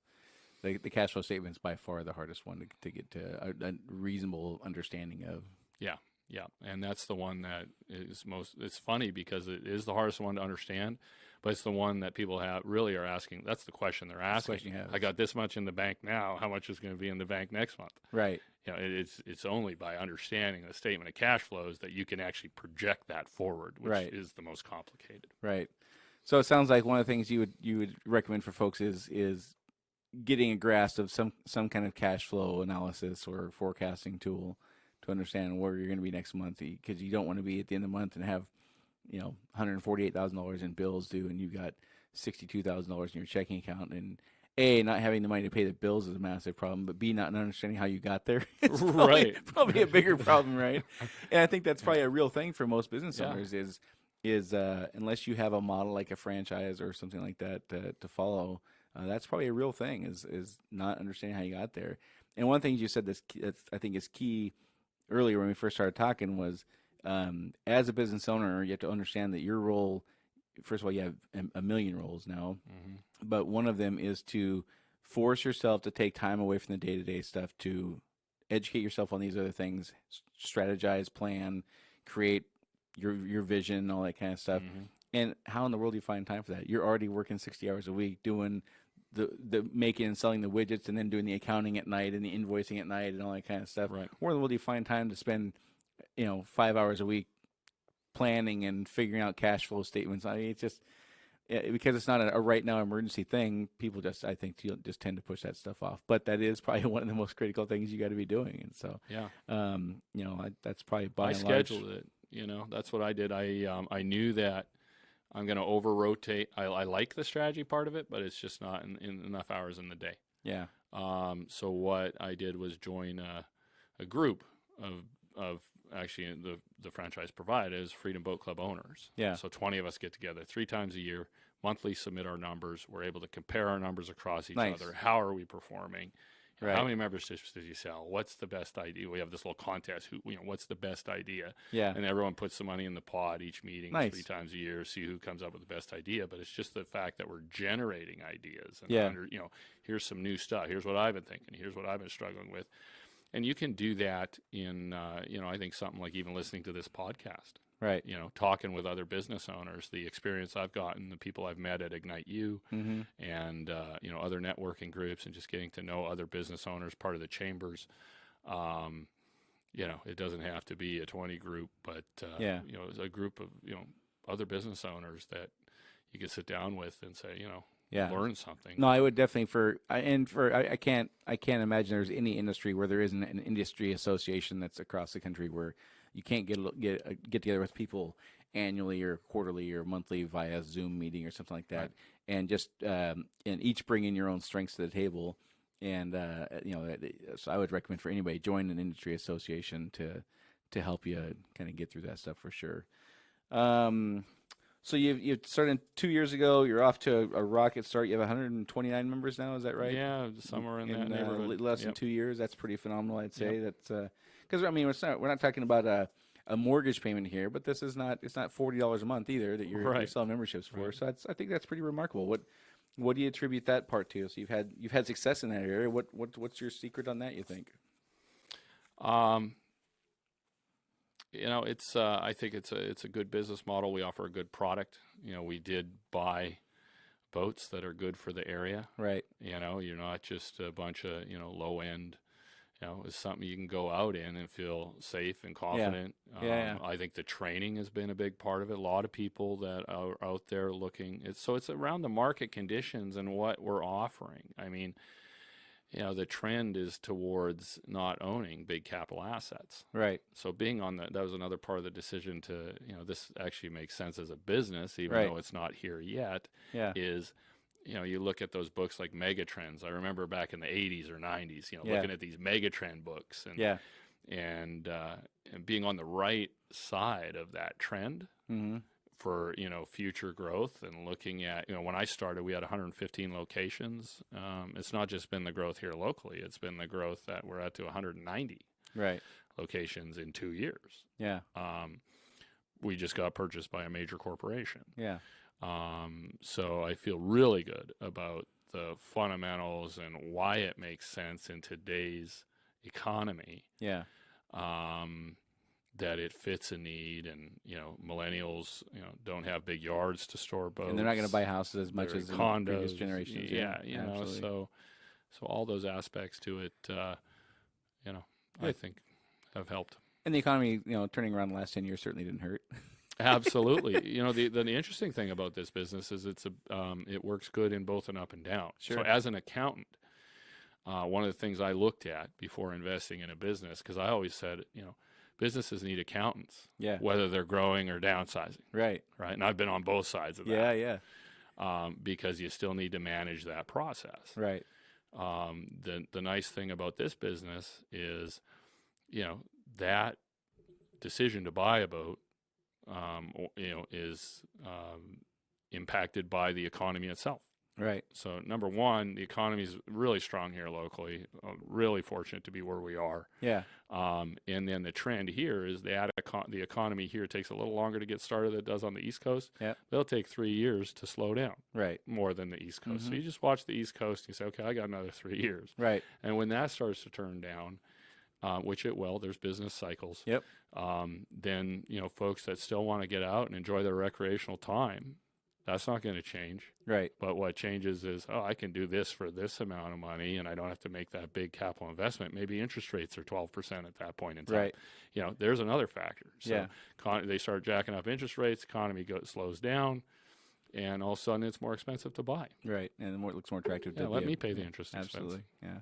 the cash flow statement is by far the hardest one to get to a reasonable understanding of. Yeah. Yeah. And that's the one that is it's funny because it is the hardest one to understand, but it's the one that people really are asking. That's the question they're asking. I got this much in the bank now. How much is going to be in the bank next month? Right. It's only by understanding the statement of cash flows that you can actually project that forward, which is the most complicated. Right. So it sounds like one of the things you would recommend for folks is getting a grasp of some kind of cash flow analysis or forecasting tool to understand where you're going to be next month, because you don't want to be at the end of the month and have $148,000 in bills due, and you've got $62,000 in your checking account, and A, not having the money to pay the bills is a massive problem, but B, not understanding how you got there is probably a bigger problem, right? And I think that's probably a real thing for most business owners is unless you have a model like a franchise or something like that to follow, that's probably a real thing is not understanding how you got there. And one thing you said that's I think is key earlier when we first started talking was, as a business owner, you have to understand that your role, first of all, you have a million roles now, but one of them is to force yourself to take time away from the day-to-day stuff to educate yourself on these other things, strategize, plan, create your vision, all that kind of stuff. And how in the world do you find time for that? You're already working 60 hours a week doing the making and selling the widgets, and then doing the accounting at night and the invoicing at night and all that kind of stuff. Right. Where in the world do you find time to spend 5 hours a week planning and figuring out cash flow statements? I mean, it's just because it's not a right now emergency thing. People I think just tend to push that stuff off. But that is probably one of the most critical things you got to be doing. And so, that's probably by and large. I scheduled it. That's what I did. I knew that I'm going to over rotate. I like the strategy part of it, but it's just not in enough hours in the day. Yeah. So what I did was join a group of actually the franchise provider is Freedom Boat Club owners. Yeah. So 20 of us get together 3 times a year, monthly submit our numbers. We're able to compare our numbers across each other. How are we performing? Right. How many memberships did you sell? What's the best idea? We have this little contest. What's the best idea? Yeah. And everyone puts some money in the pot each meeting 3 times a year, see who comes up with the best idea. But it's just the fact that we're generating ideas. And here's some new stuff. Here's what I've been thinking. Here's what I've been struggling with. And you can do that in, I think something like even listening to this podcast. Right. Talking with other business owners, the experience I've gotten, the people I've met at Ignite U, and, other networking groups, and just getting to know other business owners, part of the chambers. It doesn't have to be a 20 group, but, it's a group of, other business owners that you can sit down with and say, learn something. No, I would definitely I can't imagine there's any industry where there isn't an industry association that's across the country where you can't get together with people annually or quarterly or monthly via Zoom meeting or something like that, right. And just and each bring in your own strengths to the table, and so I would recommend for anybody join an industry association to help you kind of get through that stuff for sure. So you started 2 years ago. You're off to a rocket start. You have 129 members now. Is that right? Yeah, somewhere in that neighborhood. Less than 2 years. That's pretty phenomenal, I'd say. That's because we're not talking about a mortgage payment here, but it's not $40 a month either that you're selling memberships for. Right. So I think that's pretty remarkable. What do you attribute that part to? So you've had success in that area. What's your secret on that, you think? I think it's a good business model. We offer a good product. We did buy boats that are good for the area. Right. You're not just a bunch of, low end, it's something you can go out in and feel safe and confident. Yeah. I think the training has been a big part of it. A lot of people that are out there looking, it's around the market conditions and what we're offering. I mean, the trend is towards not owning big capital assets. Right. So being on that was another part of the decision to, this actually makes sense as a business, even though it's not here yet, is, you look at those books like Megatrends. I remember back in the 80s or 90s, looking at these Megatrend books and being on the right side of that trend. Mm-hmm. For future growth, and looking at when I started we had 115 locations. It's not just been the growth here locally, it's been the growth that we're at to 190 locations in 2 years. We just got purchased by a major corporation. So I feel really good about the fundamentals and why it makes sense in today's economy. That it fits a need, and millennials don't have big yards to store boats, and they're not going to buy houses as much as condos, previous generations. So all those aspects to it, I think have helped. And the economy, turning around the last 10 years certainly didn't hurt. Absolutely. The interesting thing about this business is it works good in both an up and down. Sure. So as an accountant, one of the things I looked at before investing in a business, because I always said, businesses need accountants, whether they're growing or downsizing. Right. And I've been on both sides of that. Because you still need to manage that process. Right. The nice thing about this business is, that decision to buy a boat, is impacted by the economy itself. Right. So number one, the economy is really strong here locally. Really fortunate to be where we are. Yeah. And then the trend here is the economy here takes a little longer to get started than it does on the East Coast. Yeah. They'll take 3 years to slow down. Right. More than the East Coast. So you just watch the East Coast and you say, okay, I got another 3 years. Right. And when that starts to turn down, which it will, there's business cycles. Yep. Then, folks that still want to get out and enjoy their recreational time, that's not going to change. Right. But what changes is, I can do this for this amount of money, and I don't have to make that big capital investment. Maybe interest rates are 12% at that point in time. Right. There's another factor. So they start jacking up interest rates, economy slows down, and all of a sudden it's more expensive to buy. Right. And it looks more attractive to let me pay the interest expense. Absolutely. Yeah.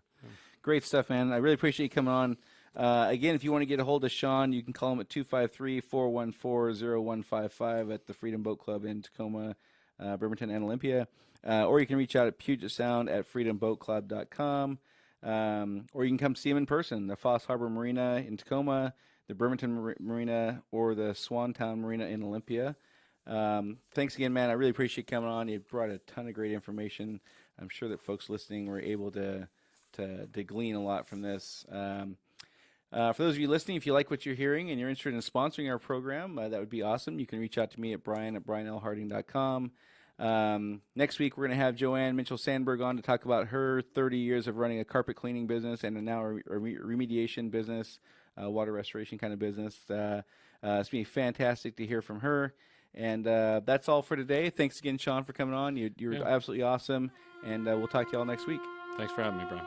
Great stuff, man. I really appreciate you coming on. Again, if you want to get a hold of Sean, you can call him at 253-414-0155 at the Freedom Boat Club in Tacoma, Bremerton, and Olympia. Or you can reach out at Puget Sound at freedomboatclub.com. Or you can come see him in person, the Foss Harbor Marina in Tacoma, the Bremerton Marina, or the Swantown Marina in Olympia. Thanks again, man. I really appreciate you coming on. You brought a ton of great information. I'm sure that folks listening were able to glean a lot from this. For those of you listening, if you like what you're hearing and you're interested in sponsoring our program, that would be awesome. You can reach out to me at brian@brianlharding.com. Next week, we're going to have Joanne Mitchell-Sandberg on to talk about her 30 years of running a carpet cleaning business and now a remediation business, water restoration kind of business. It's going to be fantastic to hear from her. And that's all for today. Thanks again, Sean, for coming on. You're absolutely awesome. And we'll talk to you all next week. Thanks for having me, Brian.